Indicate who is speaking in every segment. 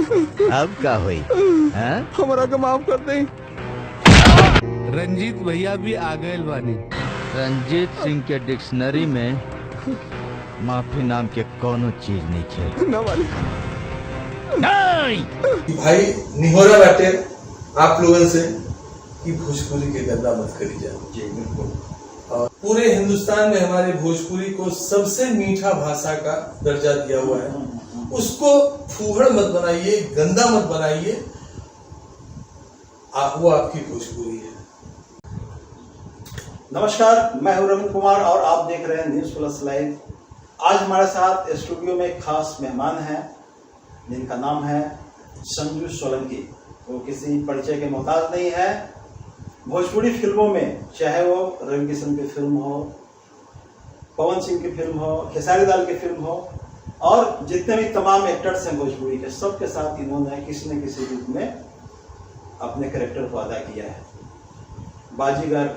Speaker 1: अब का हुई?
Speaker 2: हमारा को माफ कर दे।
Speaker 3: रंजीत भैया भी आ गए बानी।
Speaker 1: रंजीत सिंह के डिक्शनरी में माफी नाम के कोनो चीज नहीं है।
Speaker 2: ना मालिक।
Speaker 4: भाई निहोरा बाटे आप लोगों से कि भोजपुरी के गंदा मत करी जाए। जी बिल्कुल। और पूरे हिंदुस्तान में हमारे भोजपुरी को सबसे मीठा भाषा का दर्जा दिया हुआ है, उसको फूहड़ मत बनाइए, गंदा मत बनाइए। वो आपकी भोजपुरी है।
Speaker 5: नमस्कार, मैं हूं रविंद्र कुमार और आप देख रहे हैं न्यूज प्लस लाइव। आज हमारे साथ स्टूडियो में एक खास मेहमान हैं जिनका नाम है संजू सोलंकी। वो किसी परिचय के मोहताज नहीं है। भोजपुरी फिल्मों में चाहे वो रवि किशन की फिल्म हो, पवन सिंह की फिल्म हो, खेसारी लाल की फिल्म हो, और जितने भी तमाम एक्टर्स हैं भोजपुरी के, सबके साथ इन्होंने किसी न किसी रूप में अपने कैरेक्टर को अदा किया है। बाजीगर,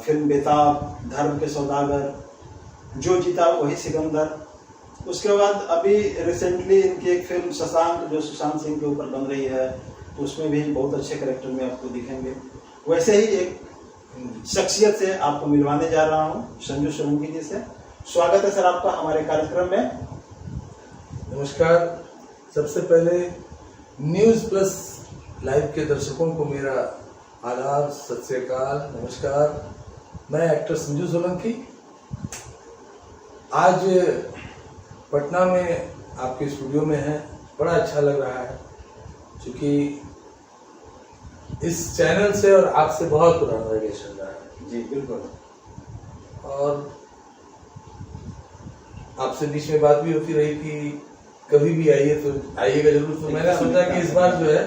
Speaker 5: फिल्म बेताब, धर्म के सौदागर, जो जीता वही सिकंदर। उसके बाद अभी रिसेंटली इनकी एक फिल्म शशांक जो सुशांत सिंह के ऊपर बन रही है, तो उसमें भी बहुत अच्छे कैरेक्टर में आपको दिखेंगे। वैसे ही एक शख्सियत से आपको मिलवाने जा रहा हूं, संजू सोलंकी जी से। स्वागत है सर आपका हमारे कार्यक्रम में।
Speaker 4: नमस्कार। सबसे पहले न्यूज प्लस लाइव के दर्शकों को मेरा आदाब, सत श्री अकाल, नमस्कार। मैं एक्टर संजू सोलंकी आज पटना में आपके स्टूडियो में है। बड़ा अच्छा लग रहा है क्योंकि इस चैनल से और आपसे बहुत पुराना रिलेशन रहा है।
Speaker 5: जी बिल्कुल।
Speaker 4: और आपसे बीच में बात भी होती रही कि कभी भी आइए तो आइएगा जरूर। तो मैंने सोचा कि इस बार जो है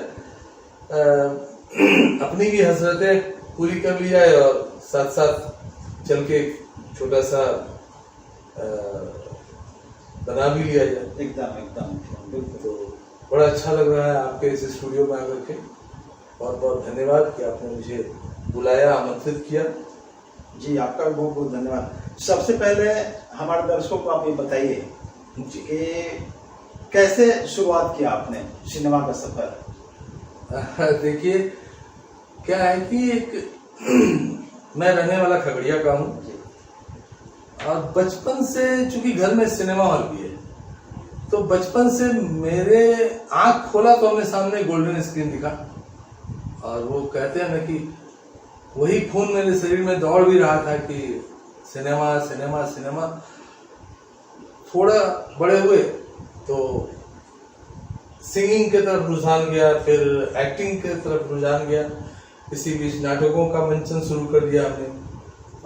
Speaker 4: अपनी भी हसरतें पूरी कर ली जाए और साथ साथ चल के छोटा सा बना भी लिया जाए।
Speaker 5: एकदम एकदम बिल्कुल।
Speaker 4: तो बड़ा अच्छा लग रहा है आपके इस स्टूडियो में आकर के। बहुत बहुत धन्यवाद कि आपने मुझे बुलाया, आमंत्रित किया।
Speaker 5: जी आपका भी बहुत बहुत धन्यवाद। सबसे पहले हमारे दर्शकों को आप ये बताइए कि कैसे शुरुआत किया आपने सिनेमा का सफर?
Speaker 4: देखिए क्या है कि एक मैं रहने वाला खगड़िया का हूँ और बचपन से चूंकि घर में सिनेमा हॉल भी है, तो बचपन से मेरे आंख खोला तो हमें सामने गोल्डन स्क्रीन दिखा। और वो कहते हैं ना कि वही खून मेरे शरीर में दौड़ भी रहा था कि सिनेमा सिनेमा सिनेमा। थोड़ा बड़े हुए तो सिंगिंग की तरफ रुझान गया, फिर एक्टिंग की तरफ रुझान गया। इसी बीच नाटकों का मंचन शुरू कर दिया हमने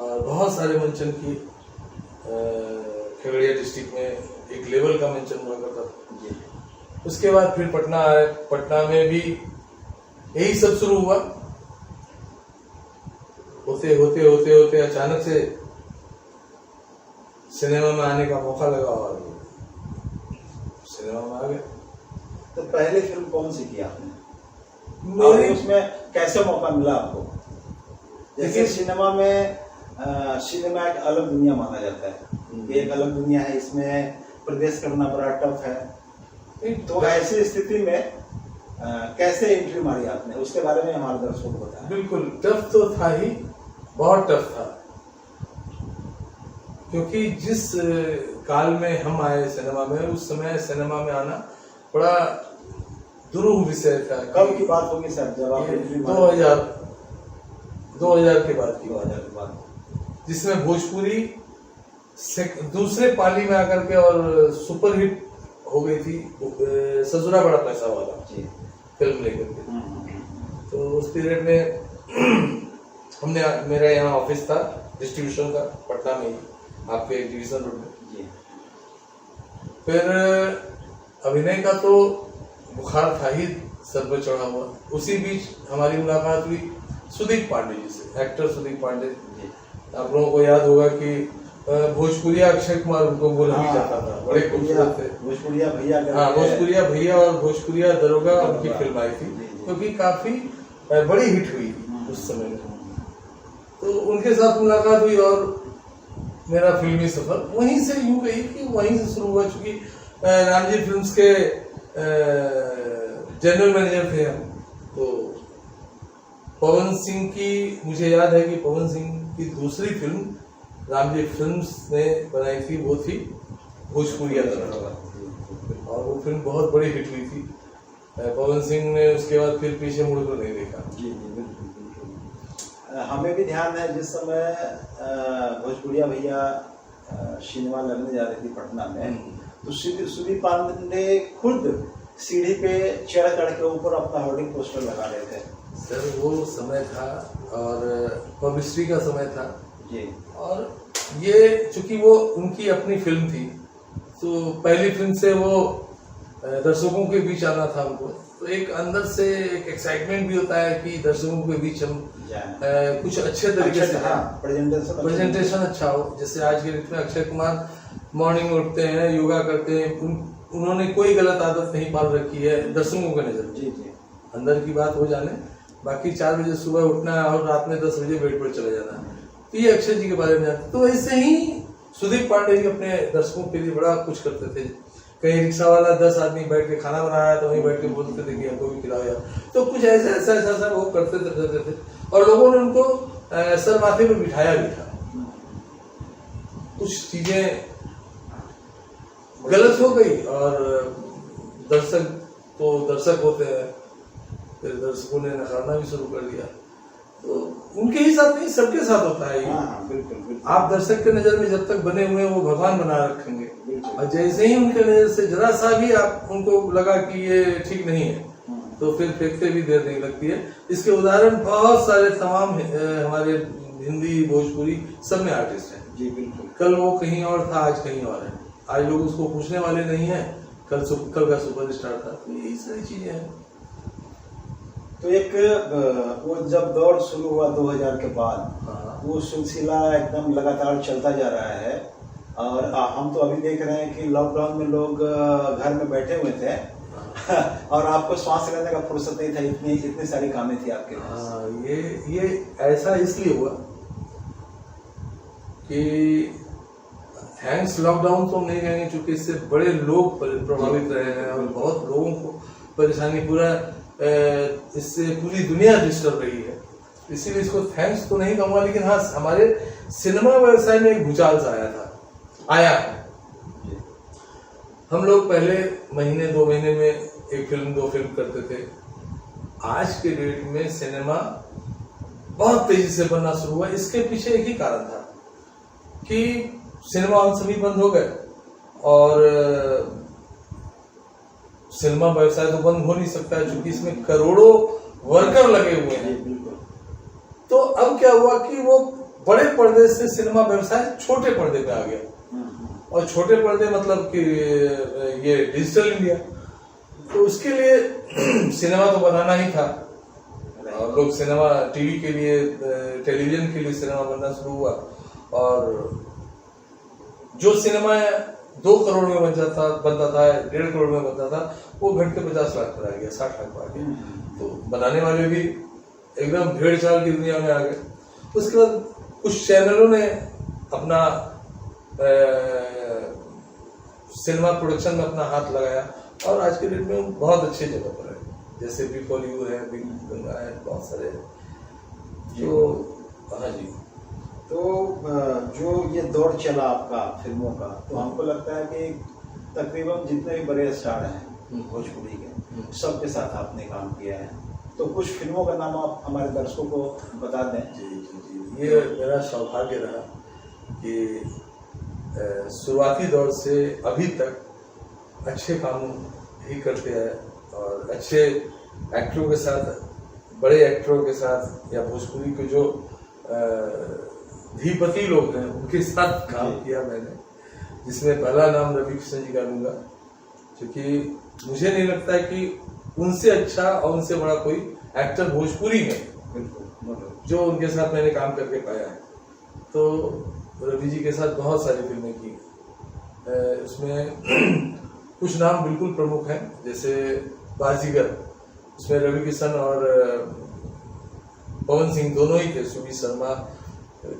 Speaker 4: और बहुत सारे मंचन किए। खगड़िया डिस्ट्रिक्ट में एक लेवल का मंचन हुआ करता था। उसके बाद फिर पटना आए। पटना में भी यही सब शुरू हुआ। होते होते होते होते अचानक से सिनेमा में आने का मौका लगा और सिनेमा में आ गए।
Speaker 5: तो पहले फिल्म कौन सी की आपने? और उसमें कैसे मौका मिला आपको? जैसे सिनेमा में सिनेमा एक अलग दुनिया माना जाता है, ये एक अलग दुनिया है, इसमें प्रवेश करना बड़ा टफ है। तो ऐसी स्थिति में कैसे एंट्री मारी आपने, उसके बारे में हमारे दर्शकों को बताएं।
Speaker 4: बिल्कुल टफ तो था ही, बहुत टफ था। क्योंकि जिस काल में हम आए सिनेमा में, उस समय सिनेमा में आना बड़ा दुरूह विषय था।
Speaker 5: कब की बात होगी सर? जब आप
Speaker 4: 2000 के बाद की
Speaker 5: 2000 के बाद,
Speaker 4: जिसमें भोजपुरी दूसरे पाली में आकर के और सुपर हिट हो गई थी ससुरा बड़ा पैसा वाला फिल्म लेकर के। तो उस पीरियड में हमने मेरा यहाँ ऑफिस था डिस्ट्रीब्यूशन का पटना में ही, आपके डिवीजन रोड में। फिर अभिनय का तो बुखार था ही सर पर चढ़ा हुआ। उसी बीच हमारी मुलाकात हुई सुदीप पांडे जी से, एक्टर सुदीप पांडे। आप लोगों को याद होगा कि भोजपुरिया अक्षय कुमार उनको बोला भी जाता था, बड़े खूबसूरत थे।
Speaker 5: भोजपुरिया भैया।
Speaker 4: हाँ, भोजपुरिया भैया और भोजपुरिया दरोगा उनकी फिल्म आई थी, क्योंकि काफी बड़ी हिट हुई उस समय में। तो उनके साथ मुलाकात हुई और मेरा फिल्मी सफर वहीं से यूं कही कि वहीं से शुरू हुआ। चूंकि रामजी फिल्म्स के जनरल मैनेजर थे हम। तो पवन सिंह की, मुझे याद है कि पवन सिंह की दूसरी फिल्म रामजी फिल्म्स ने बनाई थी, वो थी भोजपुरिया दरबार, और वो फिल्म बहुत बड़ी हिट हुई थी। पवन सिंह ने उसके बाद फिर पीछे मुड़कर नहीं देखा।
Speaker 5: जी बिल्कुल। हमें भी ध्यान है जिस समय भोजपुरिया भैया सिनेमा लगने जा रही थी पटना में, तो सुदीप पांडे खुद सीढ़ी पे चढ़ के ऊपर अपना होर्डिंग पोस्टर लगा रहे थे।
Speaker 4: सर वो समय था और पब्लिसिटी का समय था
Speaker 5: जी।
Speaker 4: और ये चूंकि वो उनकी अपनी फिल्म थी, तो पहली फिल्म से वो दर्शकों के बीच आना था उनको, तो एक अंदर से एक एक्साइटमेंट भी होता है कि दर्शकों के बीच हम कुछ अच्छे तरीके से प्रेजेंटेशन अच्छा हो। जैसे आज के डेट में अक्षय कुमार मॉर्निंग में उठते हैं, योगा करते हैं, उन्होंने कोई गलत आदत नहीं पाल रखी है दर्शकों के नजर।
Speaker 5: जी जी।
Speaker 4: अंदर की बात हो जाने, बाकी 4 बजे सुबह उठना है और रात में 10 बजे बेड पर चले जाना है, तो ये अक्षय जी के बारे में जानते। तो ऐसे ही सुदीप पांडे जी अपने दर्शकों के लिए बड़ा कुछ करते थे। कहीं रिक्शा वाला 10 आदमी बैठ के खाना बना रहा है तो वहीं बैठ के बोलते थे कि हमको भी खिलाओ यार, तो कुछ ऐसा वो करते थे और लोगों ने उनको सर माथे पे बिठाया भी था। कुछ चीजें गलत हो गई और दर्शक तो दर्शक होते हैं, फिर दर्शकों ने नकारना भी शुरू कर दिया। तो उनके ही साथ नहीं, सबके साथ होता है ये।
Speaker 5: बिल्कुल बिल्कुल।
Speaker 4: आप दर्शक के नजर में जब तक बने हुए हैं वो भगवान बना रखेंगे, और जैसे ही उनके नजर से जरा सा भी आप उनको लगा कि ये ठीक नहीं है, तो फिर फेंकते भी देर नहीं लगती है। इसके उदाहरण बहुत सारे तमाम हमारे हिंदी भोजपुरी सब में आर्टिस्ट हैं।
Speaker 5: जी बिल्कुल।
Speaker 4: कल वो कहीं और था, आज कहीं और है। आज लोग उसको पूछने वाले नहीं है, कल का सुपरस्टार था। तो यही सारी चीजें हैं।
Speaker 5: तो एक वो जब दौर शुरू हुआ 2000 के बाद, वो सिलसिला एकदम लगातार चलता जा रहा है, और हम तो अभी देख रहे हैं कि लॉकडाउन में लोग घर में बैठे हुए थे और आपको सांस लेने का फुर्सत नहीं था, इतनी सारी कामें थी आपके पास।
Speaker 4: ये ऐसा इसलिए हुआ कि थैंक्स लॉकडाउन तो हम नहीं कहेंगे, क्योंकि इससे बड़े लोग प्रभावित रहे हैं और बहुत लोगों को परेशानी, पूरा इससे पूरी दुनिया डिस्टर्ब रही है, इसीलिए इसको थैंक्स तो नहीं कहूंगा। लेकिन हाँ, हमारे सिनेमा व्यवसाय में एक भूचाल सा आया है। हम लोग पहले महीने 2 महीने में 1 फिल्म 2 फिल्म करते थे। आज के डेट में सिनेमा बहुत तेजी से बनना शुरू हुआ। इसके पीछे एक ही कारण था कि सिनेमा हॉल सभी बंद हो गए और सिनेमा व्यवसाय तो बंद हो नहीं सकता है, क्योंकि इसमें करोड़ों वर्कर लगे हुए हैं। तो अब क्या हुआ कि वो बड़े पर्दे से सिनेमा व्यवसाय छोटे पर्दे पे आ गया, और छोटे पर्दे मतलब कि ये डिजिटल इंडिया। तो उसके लिए सिनेमा तो बनाना ही था, और लोग सिनेमा टीवी के लिए, टेलीविजन के लिए सिनेमा बनना शुरू हुआ, और जो सिनेमा 2 करोड़ में बनता था, 1.5 करोड़ में बनता था, वो घट के 50 लाख पर आ गया, 60 लाख पर आ गया। तो बनाने वाले भी एकदम भेड़ चाल की दुनिया में आ गए। उसके बाद कुछ चैनलों ने अपना सिनेमा प्रोडक्शन में अपना हाथ लगाया, और आज के डेट में बहुत अच्छे जगह पर है, जैसे बिग बॉलीवुड है, बिग गंगा है, बहुत सारे। तो हाँ जी।
Speaker 5: तो जो ये दौर चला आपका फिल्मों का, तो हमको लगता है कि तकरीबन जितने भी बड़े स्टार हैं भोजपुरी के, सबके साथ आपने काम किया है। तो कुछ फिल्मों का नाम आप हमारे दर्शकों को बता दें।
Speaker 4: जी जी जी। ये मेरा सौभाग्य रहा कि शुरुआती दौर से अभी तक अच्छे काम ही करते हैं, और अच्छे एक्टरों के साथ, बड़े एक्टरों के साथ, या भोजपुरी के जो धीपति लोग हैं उनके साथ काम किया मैंने, जिसमें पहला नाम रवि किशन जी का लूंगा, क्योंकि मुझे नहीं लगता है कि उनसे अच्छा और उनसे बड़ा कोई एक्टर भोजपुरी में जो उनके साथ मैंने काम करके पाया है। तो रवि जी के साथ बहुत सारी फिल्में की, उसमें कुछ नाम बिल्कुल प्रमुख हैं, जैसे बाजीगर, उसमें रवि किशन और पवन सिंह दोनों ही थे, सुबीर शर्मा,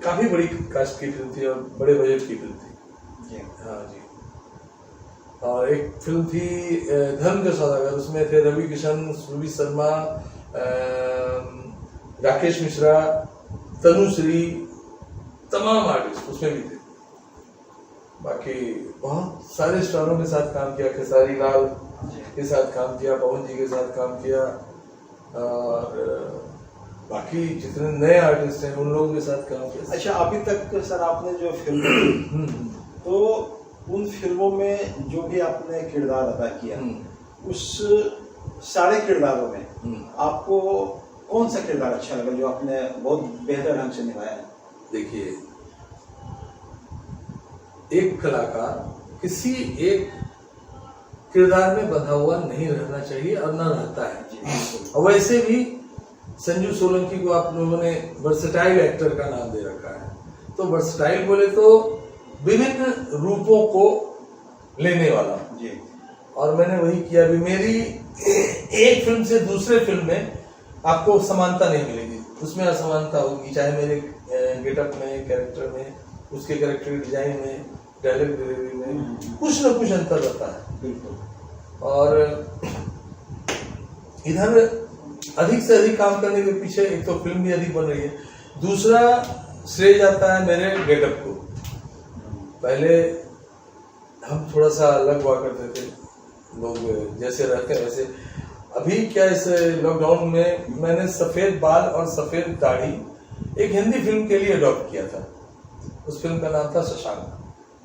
Speaker 4: काफी बड़ी कास्ट की फिल्म थी और बड़े बजट की फिल्म थी। हाँ जी। और एक फिल्म थी धर्म के सौदागर, उसमें थे रवि किशन, सुरभि शर्मा, राकेश मिश्रा, तनुश्री, तमाम आर्टिस्ट उसमें भी थे। बाकी बहुत सारे स्टारों के साथ काम किया, खेसारी लाल के साथ काम किया, पवन जी के साथ काम किया, और बाकी जितने नए आर्टिस्ट हैं उन लोगों के साथ काम किया।
Speaker 5: अच्छा, अभी तक सर आपने जो फिल्म तो उन फिल्मों में जो भी आपने किरदार अदा किया, उस सारे किरदारों में आपको कौन सा किरदार अच्छा लगा जो आपने बहुत बेहतर ढंग से निभाया?
Speaker 4: देखिए, एक कलाकार किसी एक किरदार में बंधा हुआ नहीं रहना चाहिए और न रहता है। और वैसे भी संजू सोलंकी को आप लोगों ने वर्सेटाइल एक्टर का नाम दे रखा है। तो वर्सेटाइल बोले तो विभिन्न रूपों को लेने वाला जी। और मैंने वही किया भी। मेरी एक फिल्म से दूसरे फिल्म में आपको समानता नहीं मिलेगी, उसमें असमानता होगी, चाहे मेरे गेटअप में, कैरेक्टर में, उसके कैरेक्टर डिजाइन में, डायलॉग डिलीवरी में कुछ न कुछ अंतर रहता है। बिल्कुल। और इधर अधिक से अधिक काम करने के पीछे एक तो फिल्म भी अधिक बन रही है, दूसरा श्रेय जाता है मेरे गेटअप को। पहले हम थोड़ा सा अलग हुआ करते थे, लोग जैसे रहते हैं वैसे। अभी क्या, इस लॉकडाउन में मैंने सफेद बाल और सफेद दाढ़ी एक हिंदी फिल्म के लिए अडॉप्ट किया था। उस फिल्म का नाम था शशांक,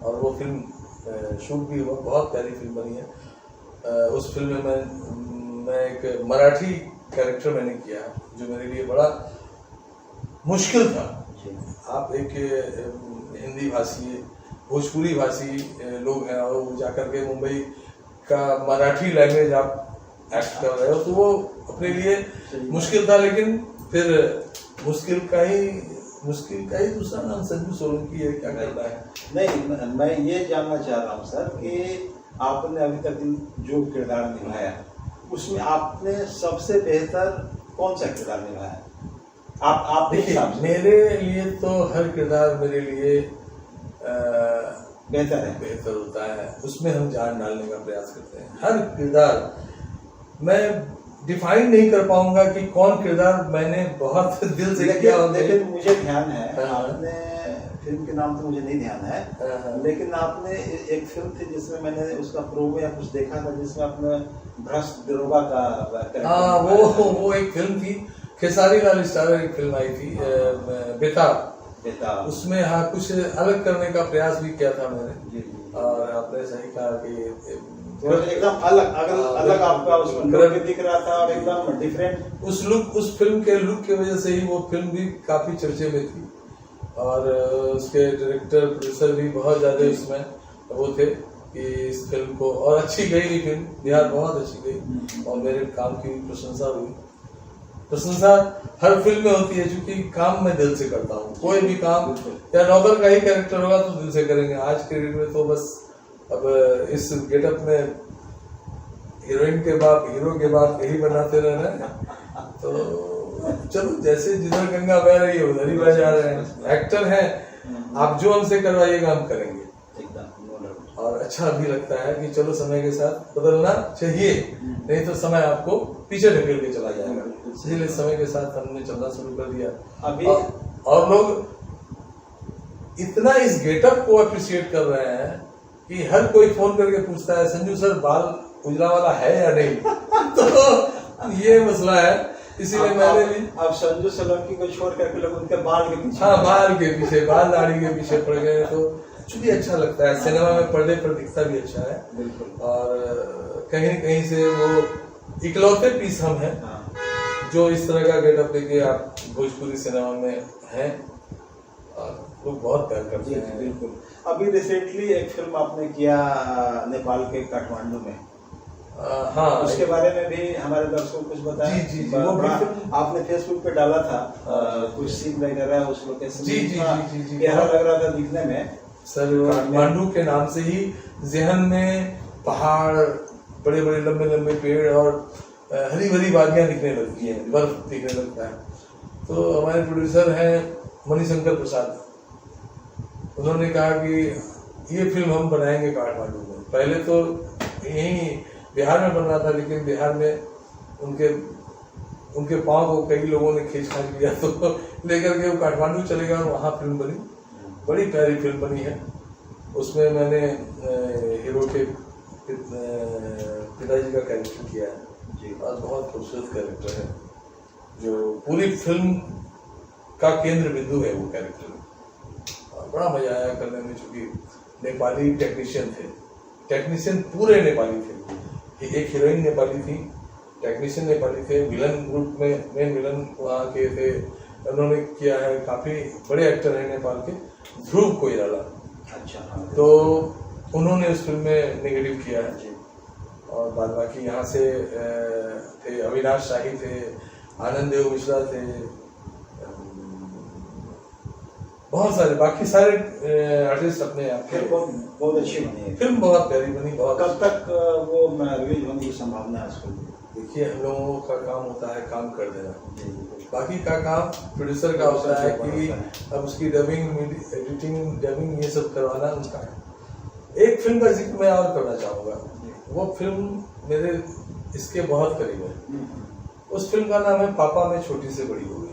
Speaker 4: और वो फिल्म शूट भी हुआ, बहुत प्यारी फिल्म बनी है। उस फिल्म में मैं एक मराठी कैरेक्टर मैंने किया जो मेरे लिए बड़ा मुश्किल था। आप एक हिंदी भाषी, भोजपुरी भाषी लोग हैं और वो जाकर के मुंबई का मराठी लैंग्वेज आप एक्ट कर रहे हो, तो वो अपने लिए मुश्किल था। लेकिन फिर मुश्किल का ही दूसरा नाम संजू सोलंकी है, क्या करता है।
Speaker 5: नहीं, मैं ये जानना चाह रहा हूँ सर कि आपने अभी तक जो किरदार निभाया उसमें आपने सबसे बेहतर कौन सा किरदार निभाया? आप
Speaker 4: देखिए, मेरे लिए तो हर किरदार मेरे लिए बेहतर होता है। उसमें हम जान डालने का प्रयास करते हैं। हर किरदार मैं डिफाइन नहीं कर पाऊंगा कि कौन किरदार मैंने बहुत दिल से किया।
Speaker 5: लेकिन मुझे ध्यान है, आपने फिल्म के नाम तो मुझे नहीं ध्यान है, लेकिन आपने एक फिल्म थी जिसमें मैंने उसका प्रोमो या कुछ देखा था, जिसमें आपने भ्रष्ट दरोगा का
Speaker 4: वो एक फिल्म थी, खेसारी लाल स्टारर एक फिल्म आई थी, बेताब। उसमें हाँ कुछ अलग करने का प्रयास भी किया था मैंने। और आपने सही कहा कि
Speaker 5: एकदम अलग आपका उसमें लुक दिख रहा था और एकदम डिफरेंट।
Speaker 4: उस फिल्म के लुक की वजह से ही वो फिल्म भी काफी चर्चे में थी, और उसके डायरेक्टर प्रोड्यूसर भी बहुत ज्यादा इसमें वो थे कि इस फिल्म को, और अच्छी गई भी फिल्म, बिहार बहुत अच्छी गई, और मेरे काम की प्रशंसा हुई। प्रशंसा हर फिल्म में होती है, क्योंकि काम मैं दिल से करता हूँ। कोई भी काम, या नौकर का ही कैरेक्टर होगा तो दिल से करेंगे। आज के डेट में तो बस अब इस गेटअप में हीरोइन के बाप, हीरो के बाप यही बनाते रह रहे हैं। तो चलो, जैसे जिधर गंगा बह रही है उधर ही बह जा रहे हैं। एक्टर हैं, आप जो हमसे करवाइएगा हम करेंगे। और अच्छा भी लगता है कि चलो समय के साथ बदलना चाहिए, नहीं तो समय आपको पीछे ढकेल के चला जाएगा। इसलिए समय के साथ हमने चलना शुरू कर दिया अभी। और लोग इतना इस गेटअप को अप्रिशिएट कर रहे हैं कि हर कोई फोन करके पूछता है, संजू सर बाल उजला वाला है या नहीं। तो ये मसला है, इसीलिए मैंने भी
Speaker 5: अब संजू सोलंकी को छोड़ करके लोग उनके बाल के पीछे,
Speaker 4: हाँ बाल के पीछे, बाल दाढ़ी के पीछे पड़ गए। तो चूंकि अच्छा लगता है, सिनेमा में पर्दे पर दिखता भी अच्छा है। और कहीं न कहीं से वो इकलौते पीस हम हैं जो इस तरह का गेटअप लेके आप भोजपुरी सिनेमा में हैं, और लोग बहुत प्यार करते हैं।
Speaker 5: बिल्कुल। अभी रिसेंटली एक फिल्म आपने किया नेपाल के काठमांडू में,
Speaker 4: हाँ,
Speaker 5: उसके बारे में भी हमारे दर्शकों को कुछ बताएं।
Speaker 4: जी,
Speaker 5: वो आपने फेसबुक पे डाला था कुछ सीन वगैरह उस लोकेशन।
Speaker 4: जी,
Speaker 5: प्यारा लग रहा था दिखने में
Speaker 4: सर। काठमांडू के नाम से ही जहन में पहाड़, बड़े बड़े लंबे लंबे पेड़ और हरी भरी वादियां दिखने लगती हैं, बर्फ दिखने लगता है। तो हमारे प्रोड्यूसर हैं मणिशंकर प्रसाद, उन्होंने कहा कि ये फिल्म हम बनाएंगे काठमांडू में। पहले तो यहीं बिहार में बन रहा था, लेकिन बिहार में उनके पाँव को कई लोगों ने खींच खाच लिया, तो लेकर के वो काठमांडू चले गए और वहाँ फिल्म बनी। बड़ी प्यारी फिल्म बनी है। उसमें मैंने हीरो के पिताजी का कैरेक्टर किया है और बहुत खूबसूरत कैरेक्टर है, जो पूरी फिल्म का केंद्र बिंदु है वो कैरेक्टर। और बड़ा मजा आया करने में, चूंकि नेपाली टेक्नीशियन पूरे नेपाली थे। एक हीरोइन नेपाली थी, टेक्नीशियन नेपाली थे, विलन ग्रुप में मेन विलन वहाँ के थे। उन्होंने किया है, काफी बड़े एक्टर हैं नेपाल के, ध्रुव कोइराला।
Speaker 5: अच्छा।
Speaker 4: तो उन्होंने उस फिल्म में नेगेटिव किया है। और बाद बाकी यहाँ से थे अविनाश शाही थे, आनंद देव मिश्रा थे, बहुत सारे बाकी सारे आर्टिस्ट अपने आप के।
Speaker 5: बहुत अच्छी बनी है
Speaker 4: फिल्म, बहुत प्यारी बनी। बहुत
Speaker 5: कब तक वो रिलीज होने की संभावना है इसको?
Speaker 4: देखिए, हम लोगों का काम होता है काम कर देना, बाकी का काम प्रोड्यूसर का होता है कि अब उसकी डबिंग, एडिटिंग, डबिंग ये सब करवाना उनका है। एक फिल्म का जिक्र मैं और करना चाहूँगा, वो फिल्म मेरे इसके बहुत करीब है। उस फिल्म का नाम है पापा मैं छोटी से बड़ी हो गई।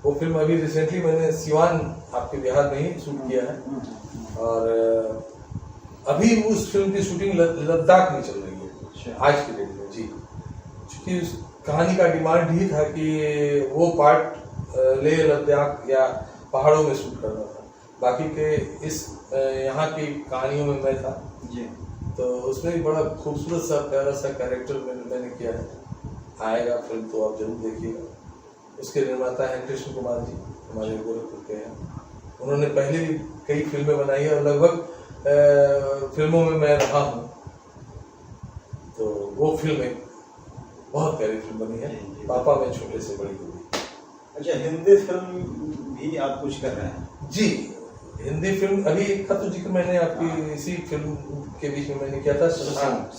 Speaker 4: वो फिल्म अभी रिसेंटली मैंने सिवान, आपके बिहार में ही शूट किया है, और अभी उस फिल्म की शूटिंग लद्दाख में चल रही है आज की डेट में जी। क्योंकि उस कहानी का डिमांड ही था कि वो पार्ट लेह लद्दाख या पहाड़ों में शूट करना था, बाकी के इस यहाँ की कहानियों में मैं था जी। तो उसमें भी बड़ा खूबसूरत सा प्यारा सा कैरेक्टर मैंने किया है। आएगा फिल्म तो आप जरूर देखिएगा। उसके निर्माता हैं कृष्ण कुमार जी, हमारे गोरखपुर के हैं। उन्होंने पहले भी कई फिल्में बनाई है और लगभग फिल्मों में मैं रहा हूँ। तो वो फिल्म एक बहुत प्यारी फिल्म बनी है, पापा मैं छोटे से बड़ी हो गई।
Speaker 5: अच्छा, हिंदी फिल्म भी आप कुछ कर रहे हैं? जी,
Speaker 4: हिंदी फिल्म अभी एक का तो जिक्र मैंने आपकी इसी फिल्म के बीच में मैंने किया था, शशांक।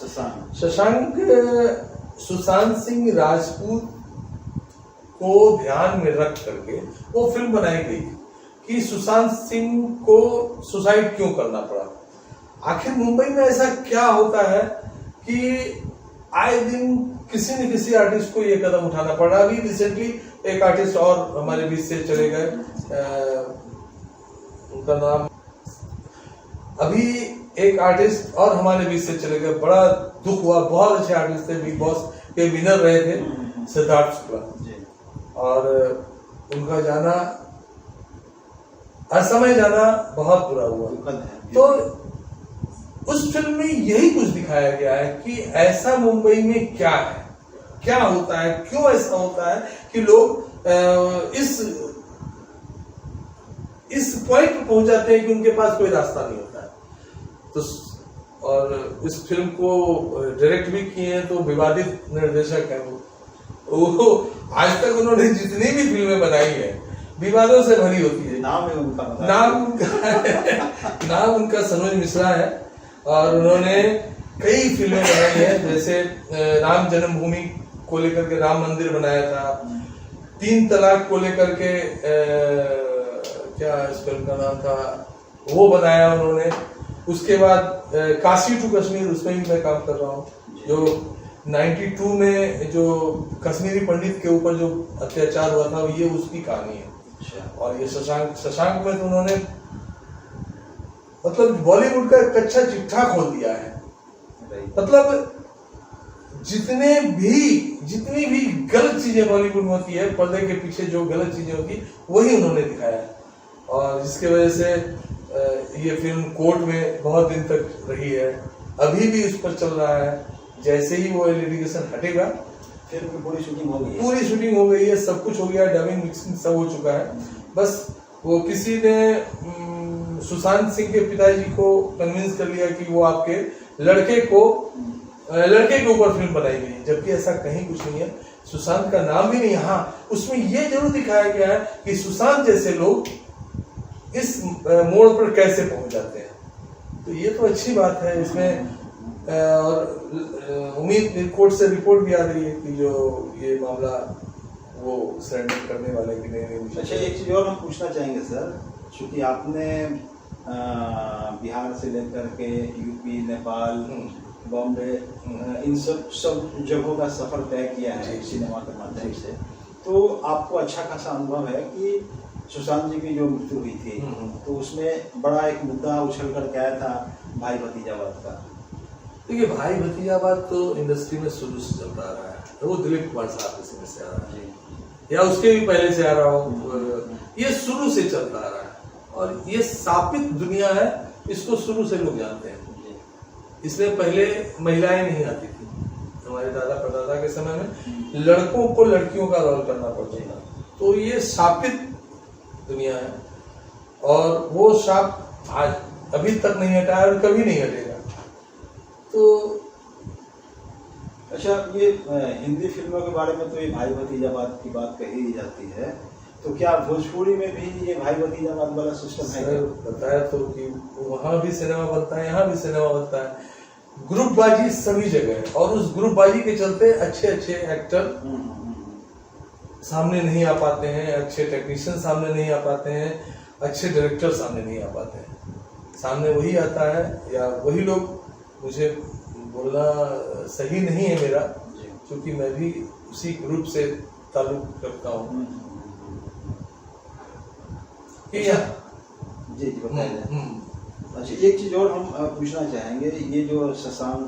Speaker 4: सुशांत सिंह राजपूत को ध्यान में रख करके वो फिल्म बनाई गई कि सुशांत सिंह को सुसाइड क्यों करना पड़ा। आखिर मुंबई में ऐसा क्या होता है कि आए दिन किसी न किसी आर्टिस्ट को ये कदम उठाना पड़ा। अभी रिसेंटली एक आर्टिस्ट और हमारे बीच से चले गए, उनका नाम, अभी एक आर्टिस्ट और हमारे बीच से चले गए, बड़ा दुख हुआ। बहुत अच्छे आर्टिस्ट थे, बिग बॉस के विनर रहे थे, सिद्धार्थ शुक्ला, और उनका जाना, असमय जाना बहुत बुरा हुआ। तो उस फिल्म में यही कुछ दिखाया गया है कि ऐसा मुंबई में क्या है, क्या होता है, क्यों ऐसा होता है कि लोग इस पॉइंट पर पहुंच जाते हैं कि उनके पास कोई रास्ता नहीं होता है। तो और इस फिल्म को डायरेक्ट भी किए हैं तो विवादित निर्देशक है वो आज तक उन्होंने जितनी भी फिल्में बनाई है विवादों से भरी होती है। नाम उनका सनोज मिश्रा है और उन्होंने कई फिल्में बनाई है, जैसे राम जन्मभूमि को लेकर के राम मंदिर बनाया था, 3 तलाक को लेकर के क्या इस फिल्म का नाम था, वो बनाया उन्होंने। उसके बाद काशी टू कश्मीर, उसमें भी मैं काम कर रहा हूँ, जो 92 में जो कश्मीरी पंडित के ऊपर जो अत्याचार हुआ था, ये उसकी कहानी है। और ये शशांक में तो उन्होंने मतलब बॉलीवुड का एक अच्छा चिट्ठा खोल दिया है। मतलब जितनी भी गलत चीजें बॉलीवुड में होती है, पर्दे के पीछे जो गलत चीजें होती है, वही उन्होंने दिखाया है। और जिसके वजह से ये फिल्म कोर्ट में बहुत दिन तक रही है, अभी भी उस पर चल रहा है। जैसे ही वो लिटिगेशन हटेगा,
Speaker 5: फिल्म की पूरी शूटिंग हो गई है,
Speaker 4: पूरी शूटिंग हो गई है, सब कुछ हो गया, डबिंग मिक्सिंग सब हो चुका है। बस वो किसी ने सुशांत सिंह के पिताजी को कन्विंस कर लिया कि वो आपके लड़के के ऊपर फिल्म बनाई गई, जबकि ऐसा कहीं कुछ नहीं है। सुशांत का नाम भी नहीं। हाँ, उसमें ये जरूर दिखाया गया है कि सुशांत जैसे लोग इस मोड़ पर कैसे पहुंच जाते हैं। तो ये तो अच्छी बात है इसमें। और उम्मीद कोर्ट से रिपोर्ट भी आ रही है कि जो ये मामला वो सरेंडर करने वाले की नहीं।
Speaker 5: अच्छा, एक चीज और हम पूछना चाहेंगे सर, चूंकि आपने बिहार से लेकर के यूपी, नेपाल, बॉम्बे, इन सब जगहों का सफर तय किया है सिनेमा के माध्यम से। तो आपको अच्छा खासा अनुभव है कि सुशांत जी की जो मृत्यु हुई थी तो उसमें बड़ा एक मुद्दा उछल कर के आया था भाई भतीजावाद का।
Speaker 4: देखिए, भाई भतीजावाद तो इंडस्ट्री में शुरू से चलता आ रहा है। वो दिलीप कुमार साहब के समय से आ रहा है या उसके भी पहले से आ रहा हो, ये शुरू से चलता आ रहा है और ये स्थापित दुनिया है, इसको शुरू से लोग जानते हैं। इसमें पहले महिलाएं नहीं आती थी। हमारे दादा परदादा के समय में लड़कों को लड़कियों का रोल करना पड़ता था। तो ये स्थापित दुनिया है और वो शाप आज अभी तक नहीं हटा है और कभी नहीं हटेगा। तो
Speaker 5: अच्छा, ये हिंदी फिल्मों के बारे में तो ये भाई भतीजावाद की बात कही ही जाती है, तो क्या भोजपुरी में भी ये भाई भतीजावाद वाला सिस्टम है?
Speaker 4: बताया तो कि वहां भी सिनेमा बनता है, यहाँ भी सिनेमा बनता है। ग्रुपबाजी सभी जगह है और उस ग्रुपबाजी के चलते अच्छे अच्छे एक्टर सामने नहीं आ पाते हैं, अच्छे टेक्नीशियन सामने नहीं आ पाते हैं, अच्छे डायरेक्टर सामने नहीं आ पाते हैं। सामने वही आता है या वही लोग, मुझे बोलना सही नहीं है मेरा, क्योंकि मैं भी उसी ग्रुप से ताल्लुक रखता हूँ।
Speaker 5: जी बताइए। अच्छा, एक चीज और हम पूछना चाहेंगे, ये जो शशांक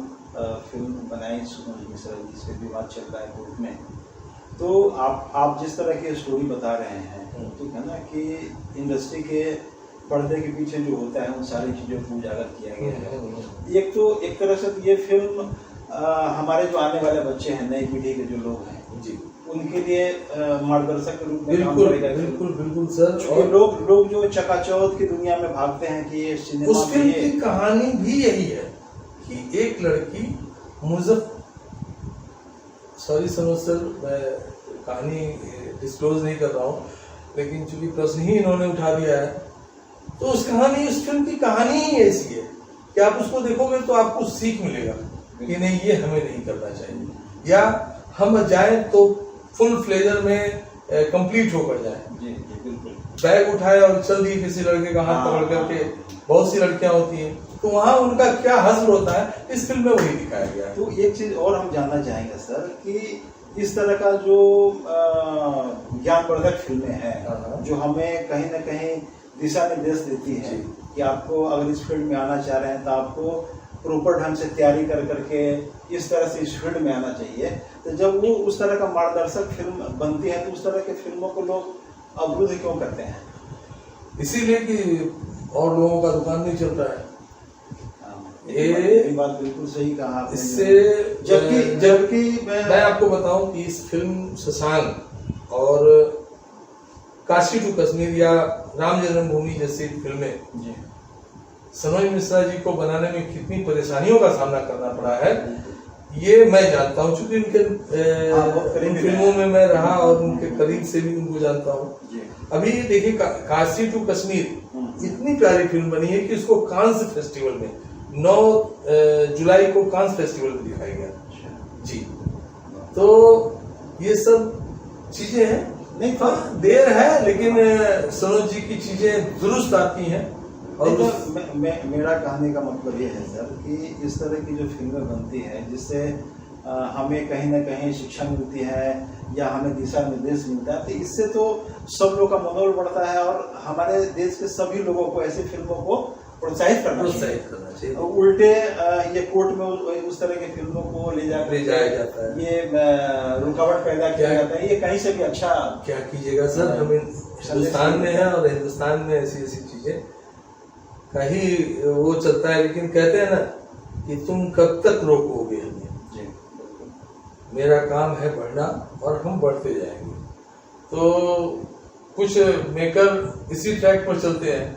Speaker 5: फिल्म बनाई सुमन मिश्रा जी, जिस पे विवाद चल रहा है कोर्ट में, तो आप जिस तरह की स्टोरी बता रहे हैं, ठीक है ना, कि इंडस्ट्री के पर्दे के पीछे जो होता है उन सारी चीजों को उजागर किया गया है। एक तो एक तरह से ये फिल्म हमारे जो आने वाले बच्चे हैं, नई पीढ़ी के जो लोग हैं जी, उनके लिए मार्गदर्शक के रूप में काम करेगा।
Speaker 4: बिल्कुल बिल्कुल सर।
Speaker 5: और लोग जो चकाचौंध की दुनिया में भागते हैं कि ये सिनेमा,
Speaker 4: उस फिल्म की कहानी भी यही है कि एक लड़की सॉरी समझ सर, मैं कहानी डिस्क्लोज नहीं कर रहा हूँ, लेकिन चूंकि प्रश्न ही इन्होंने उठा दिया है, तो उस फिल्म की कहानी ही ऐसी है कि आप उसको देखोगे तो आपको सीख मिलेगा कि नहीं, ये हमें नहीं करना चाहिए, या हम जाएं तो फुल फ्लेजर में कंप्लीट होकर जाएं।
Speaker 5: जी बिल्कुल।
Speaker 4: बैग उठाए और चल दिए किसी लड़के का हाथ पकड़ करके, बहुत सी लड़कियां होती हैं, तो वहां उनका क्या हश्र होता है, इस फिल्म में वही दिखाया गया है।
Speaker 5: तो एक चीज और हम जानना चाहेंगे सर कि इस तरह का जो ज्ञानवर्धक फिल्में हैं, जो हमें कहीं ना कहीं दिशा निर्देश देती है कि आपको अगर इस फील्ड में आना चाह रहे हैं तो आपको प्रॉपर ढंग से तैयारी कर करके इस तरह से इस फील्ड में आना चाहिए, तो जब वो उस तरह का मार्गदर्शक फिल्म बनती है तो उस तरह के फिल्मों को लोग अवरुद्ध क्यों करते हैं?
Speaker 4: इसीलिए कि और लोगों का दुकान नहीं चल रहा है।
Speaker 5: ये बात बिल्कुल सही कहा आपने।
Speaker 4: इससे
Speaker 5: जबकि
Speaker 4: मैं आपको बताऊं कि इस फिल्म शशांक और काशी टू कश्मीर या राम जन्मभूमि जैसी फिल्में सनोज मिश्रा जी को बनाने में कितनी परेशानियों का सामना करना पड़ा है, ये मैं जानता हूँ, क्योंकि उनके इन फिल्मों में मैं रहा और उनके करीब से भी उनको जानता हूँ। अभी देखिए, काशी टू कश्मीर इतनी प्यारी फिल्म बनी है कि उसको कांस फेस्टिवल में 9 जुलाई को कांस फेस्टिवल में दिखाया गया जी। तो ये सब चीजें हैं, नहीं था देर है, लेकिन सनोज जी की चीजें दुरुस्त आती हैं। और
Speaker 5: मेरा कहने का मतलब ये है सर कि इस तरह की जो फिल्में बनती है जिससे हमें कहीं ना कहीं शिक्षा मिलती है या हमें दिशा निर्देश मिलता है, तो इससे तो सब लोग का मनोबल बढ़ता है और हमारे देश के सभी लोगों को ऐसी फिल्मों को प्रोत्साहित करना चाहिए। उल्टे ये कोर्ट में उस तरह की फिल्मों को ले जाया जाता है, ये रुकावट पैदा किया जाता है, ये कहीं से भी अच्छा
Speaker 4: क्या कीजिएगा सर। हम हिंदुस्तान में है और हिंदुस्तान में ऐसी ऐसी चीजें का ही वो चलता है, लेकिन कहते हैं ना कि तुम कब तक रोकोगे हमें, मेरा काम है बढ़ना और हम बढ़ते जाएंगे। तो कुछ मेकर इसी ट्रैक पर चलते हैं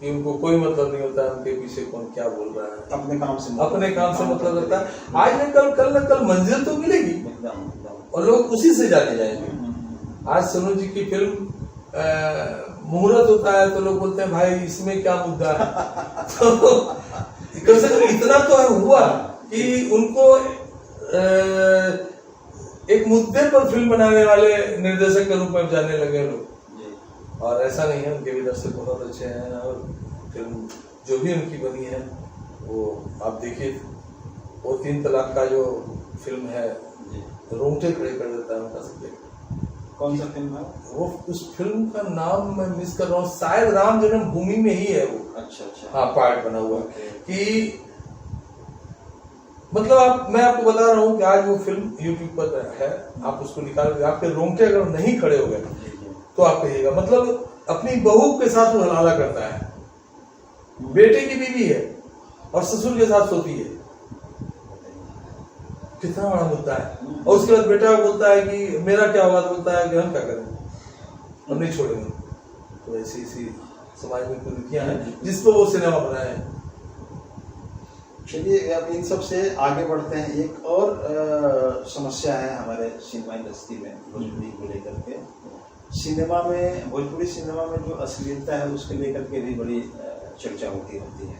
Speaker 4: कि उनको कोई मतलब नहीं होता उनके पीछे कौन क्या बोल रहा है, अपने काम से मतलब रहता है। आज न कल मंजिल तो मिलेगी और लोग उसी से जाने जाएंगे। आज सनोज जी की फिल्म मुहूर्त होता है तो लोग बोलते हैं भाई इसमें क्या मुद्दा है। तो कम से कम इतना तो हुआ कि उनको एक मुद्दे पर फिल्म बनाने वाले निर्देशक के रूप में जानने लगे लोग। और ऐसा नहीं है, उनके भी दर्शक बहुत अच्छे हैं और फिल्म जो भी उनकी बनी है वो आप देखिए। वो 3 तलाक का जो फिल्म है रोंगटे खड़े कर देता है उनका सब्जेक्ट।
Speaker 5: कौन सा फिल्म है
Speaker 4: वो उस फिल्म का नाम मैं मिस कर रहा हूँ, शायद राम जन्मभूमि में ही है वो।
Speaker 5: अच्छा
Speaker 4: हाँ, पार्ट बना हुआ कि मतलब मैं आपको बता रहा हूँ कि आज वो फिल्म यूट्यूब पर है, आप उसको निकाल, आपके रोंगटे अगर नहीं खड़े हो गए तो आप कहिएगा। मतलब अपनी बहू के साथ वो हलाला करता है, बेटे की बीवी है और ससुर के साथ सोती है, कितना बड़ा मुद्दा है। और उसके बाद बेटा बोलता है कि मेरा क्या हुआ, बोलता है कि हम क्या करें, हम नहीं छोड़ेंगे। तो ऐसी ऐसी समाज में कुरीतियां हैं जिस पर वो सिनेमा बनाए हैं।
Speaker 5: चलिए अब इन सब से आगे बढ़ते हैं। एक और समस्या है हमारे सिनेमा इंडस्ट्री में भोजपुरी को लेकर के। सिनेमा में, भोजपुरी सिनेमा में जो अश्लीलता है उसके लेकर के भी बड़ी चर्चा होती रहती है।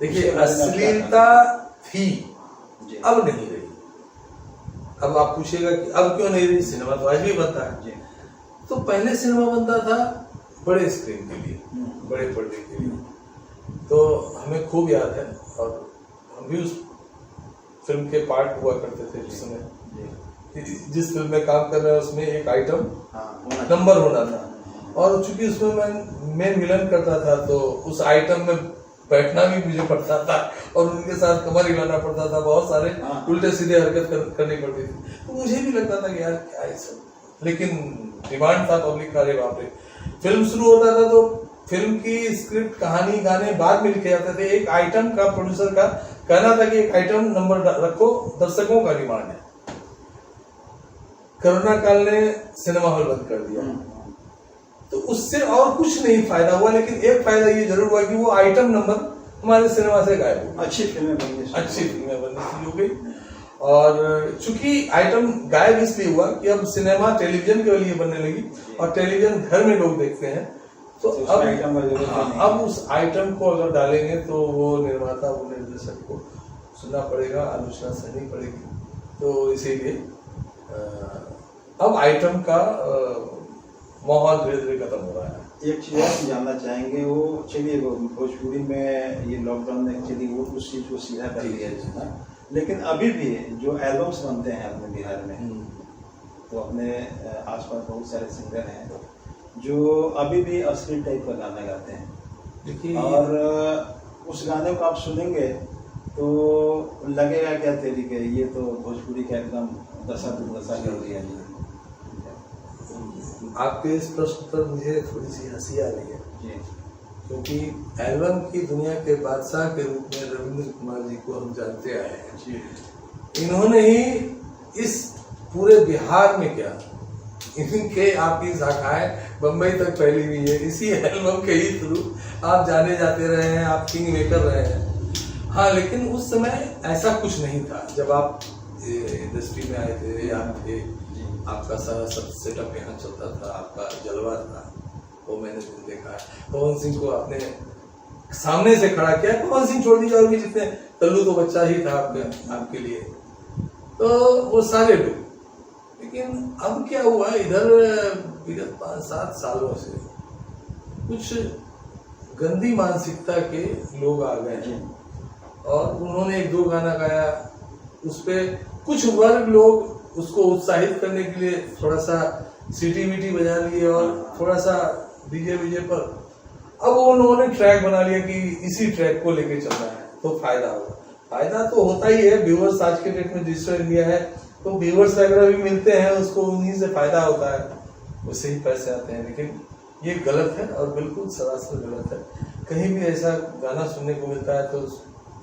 Speaker 4: देखिए, अश्लीलता थी, अब नहीं रही। अब आप पूछेगा कि अब क्यों नहीं रही, सिनेमा तो आज भी बनता है। तो पहले सिनेमा बनता था बड़े स्क्रीन के लिए, बड़े पर्दे के लिए, तो हमें खूब याद है और हम भी उस फिल्म के पार्ट हुआ करते थे जिस समय। जिस फिल्म में काम कर रहे हैं उसमें एक आइटम नंबर होना था, और चूंकि उसमें मैं विलन करता था तो उस आइटम में बैठना भी मुझे पड़ता था और उनके साथ कमर हिलाना पड़ता था, बहुत सारे उल्टे सीधे हरकत करनी पड़ती थी। तो मुझे भी लगता था कि यार क्या है सब, लेकिन डिमांड था पब्लिक का, अरे बाप रे। फिल्म शुरू होता था तो फिल्म की स्क्रिप्ट, कहानी, गाने बाद में लिखे जाते थे। एक आइटम का प्रोड्यूसर का कहना था कि एक आइटम नंबर रखो, दर्शकों का डिमांड है। कोरोना काल ने सिनेमा हॉल बंद कर दिया, तो उससे और कुछ नहीं फायदा हुआ, लेकिन एक फायदा ये जरूर हुआ कि वो आइटम नंबर हमारे सिनेमा से गायब हो गया। अच्छी फिल्में बननी शुरू हो गई। और चूंकि आइटम गायब इसलिए हुआ कि अब सिनेमा टेलीविजन के लिए बनने लगी और टेलीविजन घर में लोग देखते हैं, तो अब उस आइटम को अगर डालेंगे तो वो निर्माता, वो निर्देशक को सुनना पड़ेगा, आलोचना सहनी पड़ेगी। तो इसीलिए अब आइटम का माहौल धीरे धीरे खत्म हो रहा है।
Speaker 5: एक चीज आप जानना चाहेंगे, वो चलिए भोजपुरी में ये लॉकडाउन ने एक्चुअली वो उस चीज को सीधा कर दिया है, लेकिन अभी भी जो एल्बम्स बनते हैं अपने बिहार में, तो अपने आसपास बहुत सारे सिंगर हैं जो अभी भी असली टाइप का गाना गाते हैं, और उस गाने को आप सुनेंगे तो लगेगा क्या तेरी के, ये तो भोजपुरी का एकदम दशा दुर्दशा कर दिया।
Speaker 4: आपके इस प्रश्न पर मुझे थोड़ी सी हंसी आ रही है, क्योंकि एल्बम की दुनिया के बादशाह के रूप में रविंद्र कुमार जी को हम जानते आए हैं। इन्होंने ही इस पूरे बिहार में क्या, इनके आपकी शाखाएं बम्बई तक फैली हुई है, इसी एल्बम के ही थ्रू आप जाने जाते रहे हैं, आप किंग मेकर रहे हैं। हाँ, लेकिन उस समय ऐसा कुछ नहीं था। जब आप इंडस्ट्री में आए थे, आप थे, आपका सारा सब सेटअप यहाँ चलता था, आपका जलवा था, वो मैंने देखा है। पवन सिंह को आपने सामने से खड़ा किया, पवन सिंह छोड़ दीजिए और भी जितने, तल्लू तो बच्चा ही था आपके लिए, तो वो सारे लोग। लेकिन अब क्या हुआ, इधर विगत 5-7 सालों से कुछ गंदी मानसिकता के लोग आ गए हैं और उन्होंने 1-2 गाना गाया, उस पे कुछ वर्ग लोग उसको उत्साहित करने के लिए थोड़ा सा सीटी वीटी बजा लिए और थोड़ा सा डीजे वीजे पर अब उन्होंने ट्रैक बना लिया कि इसी ट्रैक को लेके चलना है तो फायदा होगा। फायदा तो होता ही है, व्यूअर्स आज के डेट में डिजिटल इंडिया है तो व्यूअर्स वगैरह भी मिलते हैं, उसको उन्हीं से फायदा होता है, उससे ही पैसे आते हैं। लेकिन ये गलत है और बिल्कुल सरासर गलत है। कहीं भी ऐसा गाना सुनने को मिलता है तो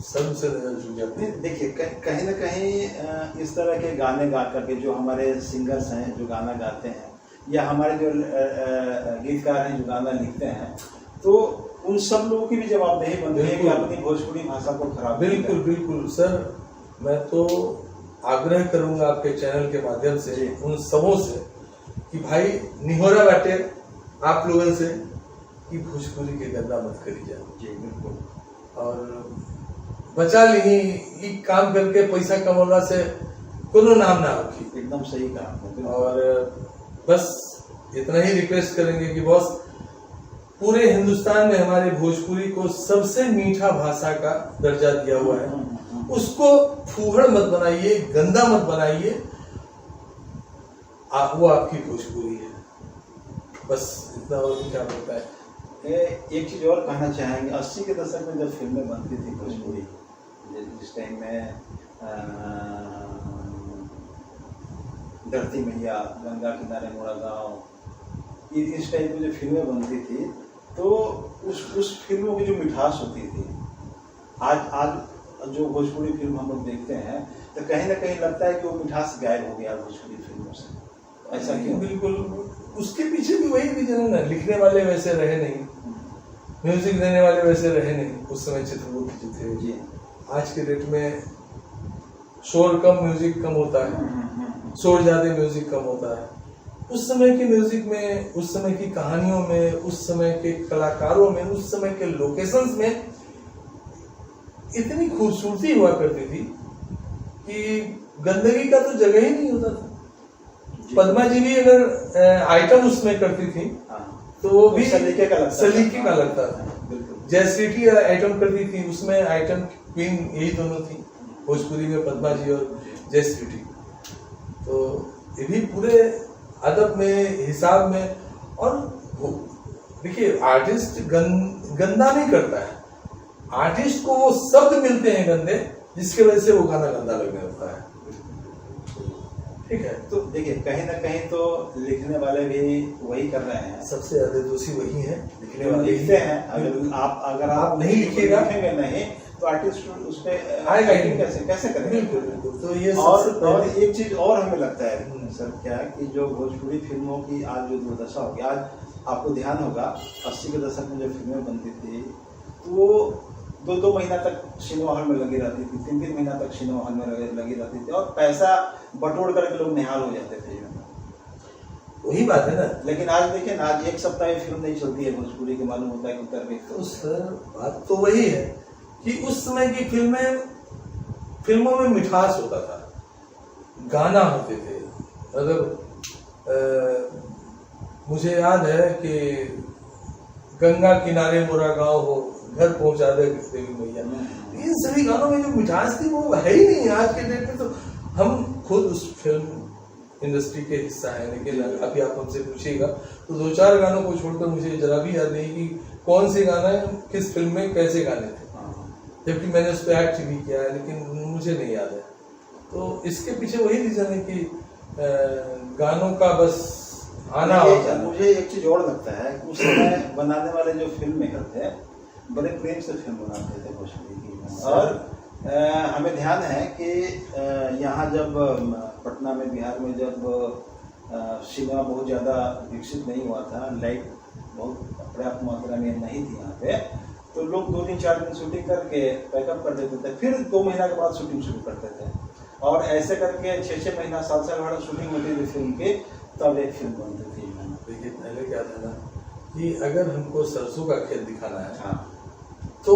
Speaker 4: सब से नजर झुक जाती है।
Speaker 5: देखिए कहीं ना कहीं इस तरह के गाने गा करके जो हमारे सिंगर्स हैं जो गाना गाते हैं, या हमारे जो गीतकार हैं जो गाना लिखते हैं, तो उन सब लोगों की भी जवाबदेही बनती है कि अपनी भोजपुरी भाषा को खराब।
Speaker 4: बिल्कुल सर, मैं तो आग्रह करूंगा आपके चैनल के माध्यम से उन सबों से कि भाई निहोरा बाटे आप लोगों से कि भोजपुरी के गंदा मत करी जाए।
Speaker 5: जी बिल्कुल।
Speaker 4: और बचा ली काम करके पैसा कमाना से कोनो नाम ना होगी।
Speaker 5: एकदम सही कहा।
Speaker 4: और बस इतना ही रिक्वेस्ट करेंगे कि बॉस पूरे हिंदुस्तान में हमारे भोजपुरी को सबसे मीठा भाषा का दर्जा दिया हुआ है। उसको फूहड़ मत बनाइए, गंदा मत बनाइए। वो आपकी भोजपुरी है, बस इतना और क्या बोलता है।
Speaker 5: एक चीज और कहना चाहेंगे, 80 के दशक में जब फिल्में बनती थी भोजपुरी, जिस टाइम में धरती मैया, गंगा किनारे मोरा गाँव, इस टाइप में जो फिल्में बनती थी, तो उस फिल्मों की जो मिठास होती थी, आज जो भोजपुरी फिल्म हम लोग देखते हैं तो कहीं ना कहीं लगता है कि वो मिठास गायब हो गया भोजपुरी फिल्मों से। ऐसा क्यों?
Speaker 4: बिल्कुल, उसके पीछे भी वही रीजन है ना, लिखने वाले वैसे रहे नहीं, म्यूजिक देने वाले वैसे रहे नहीं। उस समय चित्रगुप्त जी थे जी। आज के डेट में शोर कम, म्यूजिक कम होता है, शोर ज्यादा, म्यूजिक कम होता है। उस समय की म्यूजिक में, उस समय की कहानियों में, उस समय के कलाकारों में, उस समय के लोकेशंस में इतनी खूबसूरती हुआ करती थी कि गंदगी का तो जगह ही नहीं होता था। पद्मा जी भी अगर आइटम उसमें करती थी तो वो भी सलीके का लगता था। जयश्री आइटम करती थी, उसमें आइटम क्वीन यही दोनों थी भोजपुरी में, पद्मा जी और जयश्री। तो ये भी पूरे अदब में, हिसाब में। और देखिए, आर्टिस्ट गंदा नहीं करता है, आर्टिस्ट को वो शब्द मिलते हैं गंदे, जिसकी वजह से वो गाना गंदा लगने लगता है। ठीक है,
Speaker 5: तो देखिए कहीं ना कहीं तो लिखने वाले भी वही कर रहे हैं,
Speaker 4: सबसे ज्यादा दोषी वही है।
Speaker 5: लिखने वाले लिखते हैं। अगर आप नहीं लिखेंगे नहीं तो आर्टिस्ट उस पर
Speaker 4: आएगा,
Speaker 5: कैसे करेंगे?
Speaker 4: बिल्कुल। तो ये
Speaker 5: और एक चीज और हमें लगता है सर, क्या कि जो भोजपुरी फिल्मों की आज जो दुर्दशा होगी, आज आपको ध्यान होगा 80 के दशक में जो फिल्में बनती थी तो वो 2-2 महीना तक सिनेमा हॉल में लगी रहती थी, 3-3 महीना तक सिनेमा हॉल में लगी रहती थी, और पैसा बटोर करके लोग निहाल हो जाते थे।
Speaker 4: वही बात है ना।
Speaker 5: लेकिन आज देखिए ना, आज एक सप्ताह में फिल्म नहीं चलती है भोजपुरी की, मालूम होता है कि उत्तर में।
Speaker 4: तो सर बात तो वही है कि उस समय की फिल्मों में मिठास होता था, गाना होते थे। मतलब मुझे याद है कि गंगा किनारे मोरा गांव हो, घर पहुंचा दे देवी मैया, इन सभी गानों में जो मिठास थी वो है ही नहीं आज के डेट में। तो हम खुद उस फिल्म इंडस्ट्री के हिस्सा है, लेकिन अभी आप हमसे पूछिएगा तो 2-4 गानों को छोड़कर मुझे जरा भी याद नहीं कि कौन से गाना है, किस फिल्म में कैसे गाने थे, जबकि मैंने उस पर एक्ट भी किया है, लेकिन मुझे नहीं याद है। तो इसके पीछे वही रीजन है कि गानों का बस आना होता है।
Speaker 5: मुझे एक चीज और लगता है, उस समय बनाने वाले जो फिल्म मेकर थे बड़े प्रेम से फिल्म बनाते थे भोजपुरी की। और हमें ध्यान है कि यहाँ जब पटना में, बिहार में जब सिनेमा बहुत ज़्यादा विकसित नहीं हुआ था, लाइट बहुत पर्याप्त मात्रा में नहीं थी यहाँ पे, तो लोग 2-3-4 दिन शूटिंग करके पैकअप कर देते थे, फिर 2 महीना के बाद शूटिंग शुरू करते थे, और ऐसे करके 6-6 महीना, 7 साल बाद शूटिंग होती थी फिल्म की, तब एक फिल्म बनती थी।
Speaker 4: देखिए पहले क्या था ना कि अगर हमको सरसों का खेत दिखाना है,
Speaker 5: हाँ,
Speaker 4: तो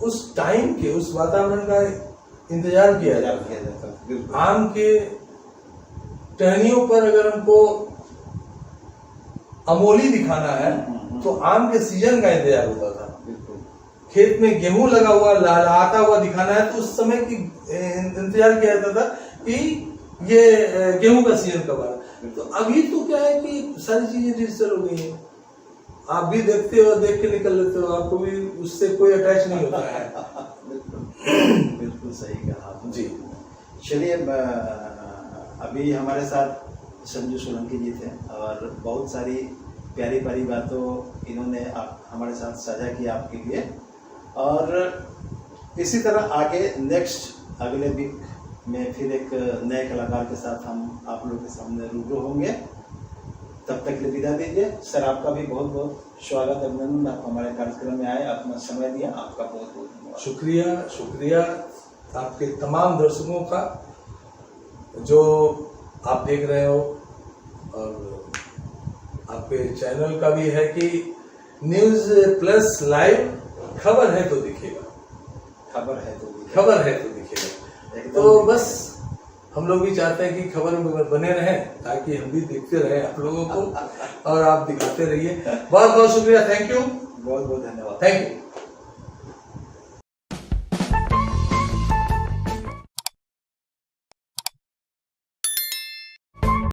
Speaker 4: उस टाइम के, उस वातावरण का इंतजार किया जाता है। आम के टहनियों पर अगर हमको अमोली दिखाना है तो आम के सीजन का इंतजार होता था। खेत में गेहूं लगा हुआ, लहलहाता हुआ दिखाना है तो उस समय की इंतजार किया जाता था कि ये गेहूं का सीजन कब आ रहा है। तो अभी तो क्या है कि सारी चीजें डिजिटल हो गई हैं, आप भी देखते हो, देख के निकल लेते हो, आपको भी उससे कोई अटैच नहीं होता है।
Speaker 5: बिल्कुल सही कहा आपने
Speaker 4: जी।
Speaker 5: चलिए, अभी हमारे साथ संजू सोलंकी जी थे और बहुत सारी प्यारी प्यारी बातों इन्होंने हमारे साथ साझा की आपके लिए, और इसी तरह आगे नेक्स्ट अगले वीक में फिर एक नए कलाकार के साथ हम आप लोगों के सामने रूबरू होंगे। तब तक के लिए विदा दीजिए। सर, आपका भी बहुत बहुत स्वागत, अभिनंदन, आप हमारे कार्यक्रम में आए, अपना समय दिया, आपका बहुत बहुत धन्यवाद।
Speaker 4: शुक्रिया आपके तमाम दर्शकों का जो आप देख रहे हो, और आपके चैनल का भी है कि न्यूज प्लस लाइव, खबर है तो दिखेगा,
Speaker 5: खबर है तो दिखेगा।
Speaker 4: तो बस हम लोग भी चाहते हैं कि खबर में बने रहें ताकि हम भी देखते रहें आप लोगों को और आप दिखाते रहिए। बहुत बहुत शुक्रिया, थैंक यू,
Speaker 5: बहुत बहुत धन्यवाद।
Speaker 4: Thank you.